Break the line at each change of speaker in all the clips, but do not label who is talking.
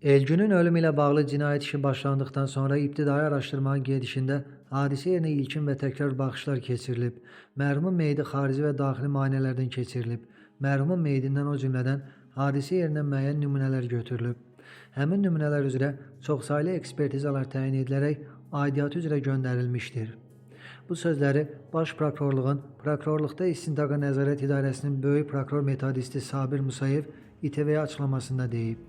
Elgün'ün ölümü ilə bağlı cinayət işi başlandıqdan sonra ibtidai araşdırmanın gedişində hadisə yerinə ilkin və təkrar baxışlar keçirilib. Mərhumun meyidi xarici və daxili müayinələrdən keçirilib. Mərhumun meyidindən o cümlədən hadisə yerindən müəyyən nümunələr götürülüb. Həmin nümunələr üzrə çoxsaylı ekspertizalar təyin edilərək aidiyyatı üzrə göndərilmişdir. Bu sözləri Baş Prokurorluğun Prokurorluqda İstintaqa Nəzarət İdarəsinin böyük prokuror metodisti Sabir Musayev İTV-yə açıqlamasında deyib.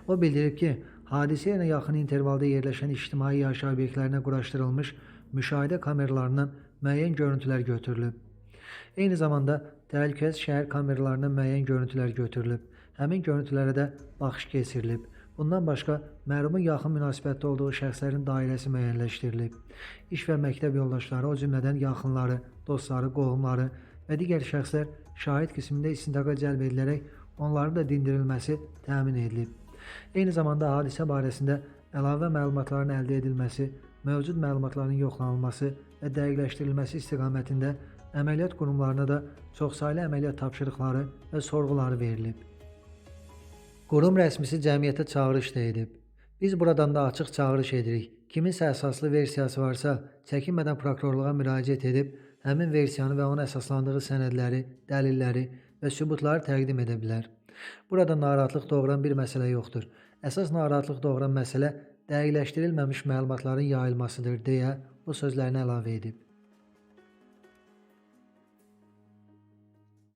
O bildirib ki, hadisə yerinə yaxın intervalda yerləşən ictimai yaşayış obyektlərinə quraşdırılmış müşahidə kameralarından müəyyən görüntülər götürülüb. Eyni zamanda təhlükəsiz şəhər kameralarından müəyyən görüntülər götürülüb. Həmin görüntülərə də baxış keçirilib. Bundan başqa, mərhumun yaxın münasibətdə olduğu şəxslərin dairəsi müəyyənləşdirilib. İş və məktəb yoldaşları, o cümlədən yaxınları, dostları, qohumları və digər şəxslər şahid qismində istintaqa cəlb edilərək onların da dindirilməsi təmin edilib. Eyni zamanda hadisə barəsində əlavə məlumatların əldə edilməsi, mövcud məlumatların yoxlanılması və dəqiqləşdirilməsi istiqamətində əməliyyat qurumlarına da çoxsaylı əməliyyat tapşırıqları və sorğuları verilib. Qurum rəsmisi cəmiyyətə çağırış da edib. Biz buradan da açıq çağırış edirik. Kiminsə əsaslı versiyası varsa, çəkinmədən prokurorluğa müraciət edib, həmin versiyanı və ona əsaslandığı sənədləri, dəlilləri və sübutları təqdim edə bilər. Burada narahatlıq doğuran bir məsələ yoxdur. Əsas narahatlıq doğuran məsələ dəqiqləşdirilməmiş məlumatların yayılmasıdır deyə o sözlərini əlavə edib.